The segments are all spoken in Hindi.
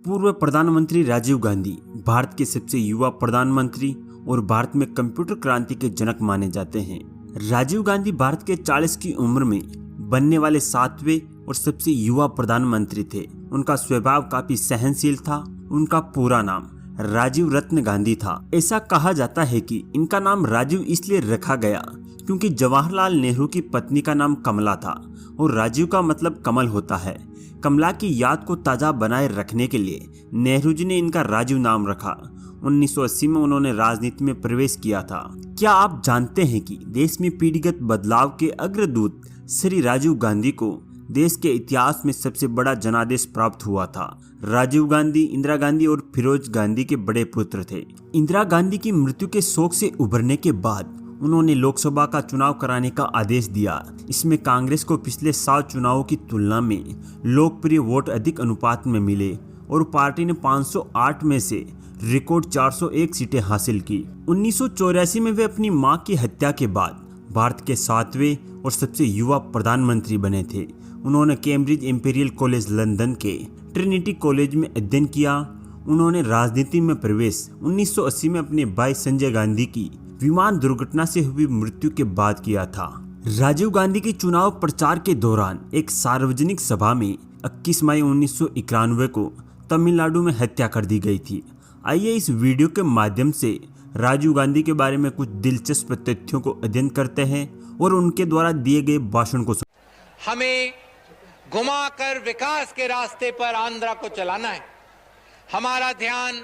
पूर्व प्रधानमंत्री राजीव गांधी भारत के सबसे युवा प्रधानमंत्री और भारत में कंप्यूटर क्रांति के जनक माने जाते हैं। राजीव गांधी भारत के 40 की उम्र में बनने वाले 7वें और सबसे युवा प्रधानमंत्री थे। उनका स्वभाव काफी सहनशील था। उनका पूरा नाम राजीव रत्न गांधी था। ऐसा कहा जाता है कि इनका नाम राजीव इसलिए रखा गया क्योंकि जवाहरलाल नेहरू की पत्नी का नाम कमला था और राजीव का मतलब कमल होता है। कमला की याद को ताज़ा बनाए रखने के लिए नेहरू जी ने इनका राजीव नाम रखा। 1980 में उन्होंने राजनीति में प्रवेश किया था। क्या आप जानते हैं कि देश में पीढ़ीगत बदलाव के अग्रदूत श्री राजीव गांधी को देश के इतिहास में सबसे बड़ा जनादेश प्राप्त हुआ था। राजीव गांधी इंदिरा गांधी और फिरोज गांधी के बड़े पुत्र थे। इंदिरा गांधी की मृत्यु के शोक से उभरने के बाद उन्होंने लोकसभा का चुनाव कराने का आदेश दिया। इसमें कांग्रेस को पिछले 7 चुनावों की तुलना में लोकप्रिय वोट अधिक अनुपात में मिले और पार्टी ने 508 में से रिकॉर्ड 401 सीटें हासिल की। 1984 में वे अपनी मां की हत्या के बाद भारत के 7वें और सबसे युवा प्रधानमंत्री बने थे। उन्होंने कैम्ब्रिज इंपीरियल कॉलेज लंदन के ट्रिनिटी कॉलेज में अध्ययन किया। उन्होंने राजनीति में प्रवेश 1980 में अपने भाई संजय गांधी की विमान दुर्घटना से हुई मृत्यु के बाद किया था। राजीव गांधी के चुनाव प्रचार के दौरान एक सार्वजनिक सभा में 21 मई 1991 को तमिलनाडु में हत्या कर दी गई थी। आइए इस वीडियो के माध्यम से राजीव गांधी के बारे में कुछ दिलचस्प तथ्यों को अध्ययन करते हैं और उनके द्वारा दिए गए भाषण को हमें घुमाकर विकास के रास्ते पर आंध्रा को चलाना है। हमारा ध्यान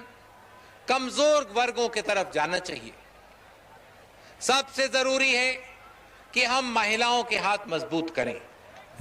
कमजोर वर्गों की तरफ जाना चाहिए। सबसे जरूरी है कि हम महिलाओं के हाथ मजबूत करें।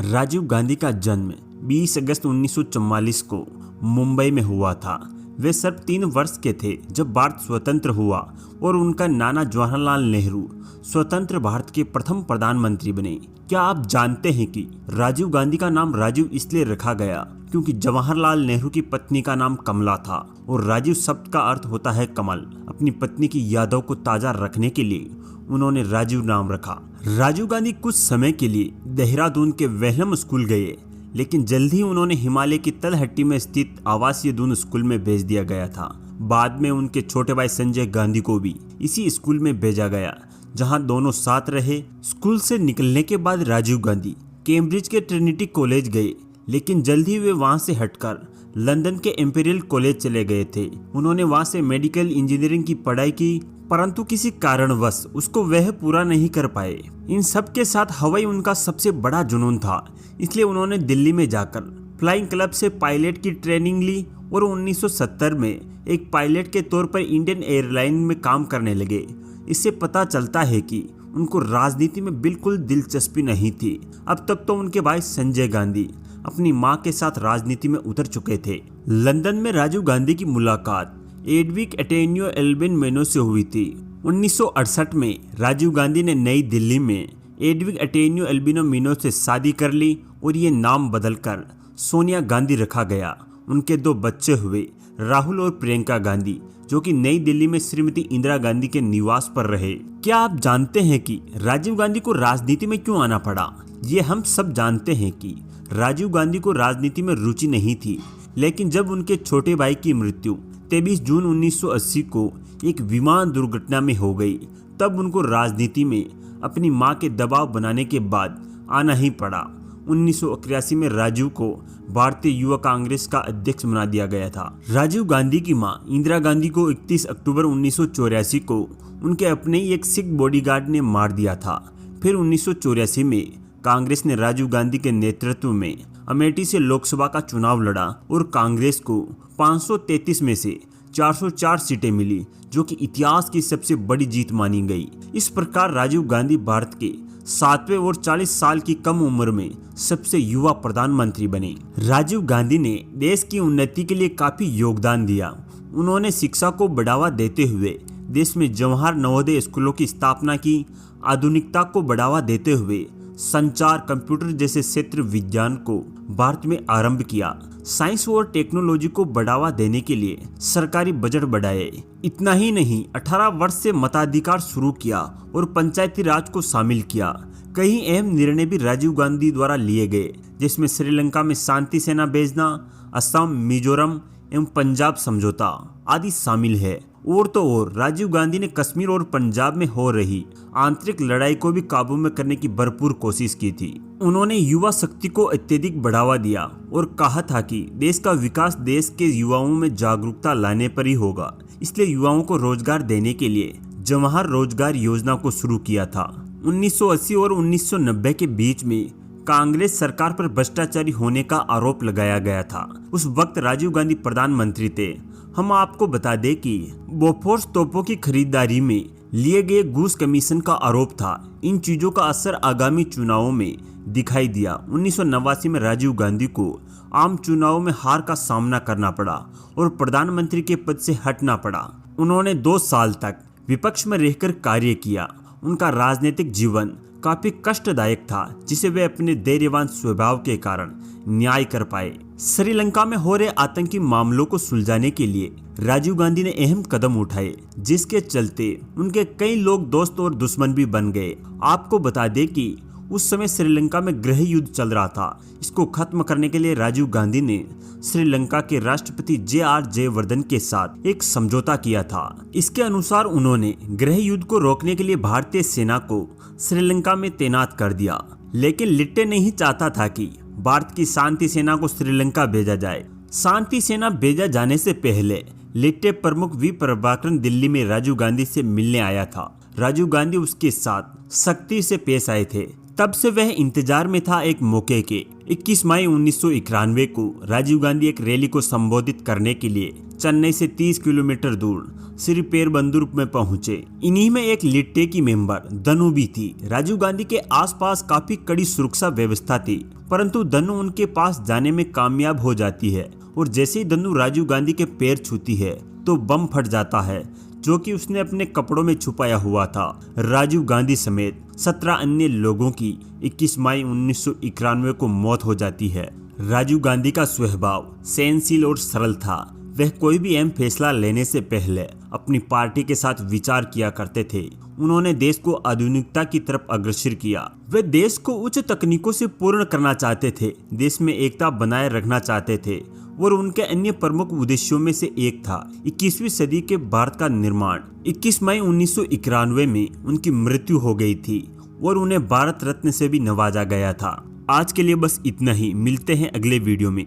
राजीव गांधी का जन्म 20 अगस्त 1944 को मुंबई में हुआ था। वे सिर्फ 3 वर्ष के थे जब भारत स्वतंत्र हुआ और उनका नाना जवाहरलाल नेहरू स्वतंत्र भारत के प्रथम प्रधानमंत्री बने। क्या आप जानते हैं कि राजीव गांधी का नाम राजीव इसलिए रखा गया क्योंकि जवाहरलाल नेहरू की पत्नी का नाम कमला था और राजीव शब्द का अर्थ होता है कमल। अपनी पत्नी की यादों को ताजा रखने के लिए उन्होंने राजीव नाम रखा। राजीव गांधी कुछ समय के लिए देहरादून के वेलम स्कूल गए, लेकिन जल्द ही उन्होंने हिमालय की तलहट्टी में स्थित आवासीय दून स्कूल में भेज दिया गया था। बाद में उनके छोटे भाई संजय गांधी को भी इसी स्कूल में भेजा गया, जहां दोनों साथ रहे। स्कूल से निकलने के बाद राजीव गांधी कैम्ब्रिज के ट्रिनिटी कॉलेज गए, लेकिन जल्द ही वे वहां से हटकर लंदन के इंपीरियल कॉलेज चले गए थे। उन्होंने वहां से मेडिकल इंजीनियरिंग की पढ़ाई की, परंतु किसी कारणवश उसको वह पूरा नहीं कर पाए। इन सब के साथ हवाई उनका सबसे बड़ा जुनून था, इसलिए उन्होंने दिल्ली में जाकर फ्लाइंग क्लब से पायलट की ट्रेनिंग ली और 1970 में एक पायलट के तौर पर इंडियन एयरलाइन में काम करने लगे। इससे पता चलता है कि उनको राजनीति में बिल्कुल दिलचस्पी नहीं थी। अब तक तो उनके भाई संजय गांधी अपनी मां के साथ राजनीति में उतर चुके थे। लंदन में राजीव गांधी की मुलाकात एडविक एटेन्यो एल्बिन मेनो से हुई थी। 1968 में राजीव गांधी ने नई दिल्ली में एडविक एटेन्यो एल्बिनो मेनो से शादी कर ली और ये नाम बदलकर सोनिया गांधी रखा गया। उनके 2 बच्चे हुए, राहुल और प्रियंका गांधी, जो कि नई दिल्ली में श्रीमती इंदिरा गांधी के निवास पर रहे। क्या आप जानते हैं कि राजीव गांधी को राजनीति में क्यों आना पड़ा? ये हम सब जानते हैं कि राजीव गांधी को राजनीति में रुचि नहीं थी, लेकिन जब उनके छोटे भाई की मृत्यु 23 जून 1980 को एक विमान दुर्घटना में हो गई, तब उनको राजनीति में अपनी मां के दबाव बनाने के बाद आना ही पड़ा। 1981 में राजीव को भारतीय युवा कांग्रेस का अध्यक्ष बना दिया गया था। राजीव गांधी की मां इंदिरा गांधी को 31 अक्टूबर 1984 को उनके अपने ही एक सिख बॉडीगार्ड ने मार दिया था। फिर 1984 में कांग्रेस ने राजीव गांधी के नेतृत्व में अमेठी से लोकसभा का चुनाव लड़ा और कांग्रेस को 533 में से 404 सीटें मिली, जो कि इतिहास की सबसे बड़ी जीत मानी गई। इस प्रकार राजीव गांधी भारत के 7वें और 40 साल की कम उम्र में सबसे युवा प्रधानमंत्री बने। राजीव गांधी ने देश की उन्नति के लिए काफी योगदान दिया। उन्होंने शिक्षा को बढ़ावा देते हुए देश में जवाहर नवोदय स्कूलों की स्थापना की। आधुनिकता को बढ़ावा देते हुए संचार, कंप्यूटर जैसे क्षेत्र विज्ञान को भारत में आरंभ किया। साइंस और टेक्नोलॉजी को बढ़ावा देने के लिए सरकारी बजट बढ़ाए। इतना ही नहीं, 18 वर्ष से मताधिकार शुरू किया और पंचायती राज को शामिल किया। कई अहम निर्णय भी राजीव गांधी द्वारा लिए गए, जिसमें श्रीलंका में शांति सेना भेजना, असम, मिजोरम एवं पंजाब समझौता आदि शामिल है। और तो और राजीव गांधी ने कश्मीर और पंजाब में हो रही आंतरिक लड़ाई को भी काबू में करने की भरपूर कोशिश की थी। उन्होंने युवा शक्ति को अत्यधिक बढ़ावा दिया और कहा था कि देश का विकास देश के युवाओं में जागरूकता लाने पर ही होगा। इसलिए युवाओं को रोजगार देने के लिए जवाहर रोजगार योजना को शुरू किया था। 1980 और 1990 के बीच में कांग्रेस सरकार पर भ्रष्टाचारी होने का आरोप लगाया गया था। उस वक्त राजीव गांधी प्रधानमंत्री थे। हम आपको बता दें कि बोफोर्स तोपों की खरीदारी में लिए गए घूस कमीशन का आरोप था। इन चीजों का असर आगामी चुनावों में दिखाई दिया। 1989 में राजीव गांधी को आम चुनावों में हार का सामना करना पड़ा और प्रधानमंत्री के पद से हटना पड़ा। उन्होंने 2 साल तक विपक्ष में रहकर कार्य किया। उनका राजनीतिक जीवन काफी कष्टदायक था, जिसे वे अपने धैर्यवान स्वभाव के कारण न्याय कर पाए। श्रीलंका में हो रहे आतंकी मामलों को सुलझाने के लिए राजीव गांधी ने अहम कदम उठाए, जिसके चलते उनके कई लोग दोस्त और दुश्मन भी बन गए। आपको बता दें कि उस समय श्रीलंका में गृह युद्ध चल रहा था। इसको खत्म करने के लिए राजीव गांधी ने श्रीलंका के राष्ट्रपति JR जयवर्धन के साथ एक समझौता किया था। इसके अनुसार उन्होंने गृह युद्ध को रोकने के लिए भारतीय सेना को श्रीलंका में तैनात कर दिया। लेकिन लिट्टे नहीं चाहता था कि भारत की शांति सेना को श्रीलंका भेजा जाए। शांति सेना भेजा जाने से पहले लिट्टे प्रमुख वी प्रभाकरन दिल्ली में राजीव गांधी से मिलने आया था। राजीव गांधी उसके साथ सख्ती से पेश आए थे। तब से वह इंतजार में था एक मौके के। 21 मई 1991 को राजीव गांधी एक रैली को संबोधित करने के लिए चेन्नई से 30 किलोमीटर दूर श्री पेरबंदुर में पहुंचे। इन्हीं में एक लिट्टे की मेंबर धनु भी थी। राजीव गांधी के आसपास काफी कड़ी सुरक्षा व्यवस्था थी, परंतु धनु उनके पास जाने में कामयाब हो जाती है और जैसे ही धनु राजीव गांधी के पैर छूती है तो बम फट जाता है, जो कि उसने अपने कपड़ों में छुपाया हुआ था। राजीव गांधी समेत 17 अन्य लोगों की 21 मई 1991 को मौत हो जाती है। राजीव गांधी का स्वभाव सहनशील और सरल था। वह कोई भी अहम फैसला लेने से पहले अपनी पार्टी के साथ विचार किया करते थे। उन्होंने देश को आधुनिकता की तरफ अग्रसर किया। वे देश को उच्च तकनीकों से पूर्ण करना चाहते थे, देश में एकता बनाए रखना चाहते थे और उनके अन्य प्रमुख उद्देश्यों में से एक था 21वीं सदी के भारत का निर्माण। 21 मई 1991 में उनकी मृत्यु हो गई थी और उन्हें भारत रत्न से भी नवाजा गया था। आज के लिए बस इतना ही। मिलते हैं अगले वीडियो में।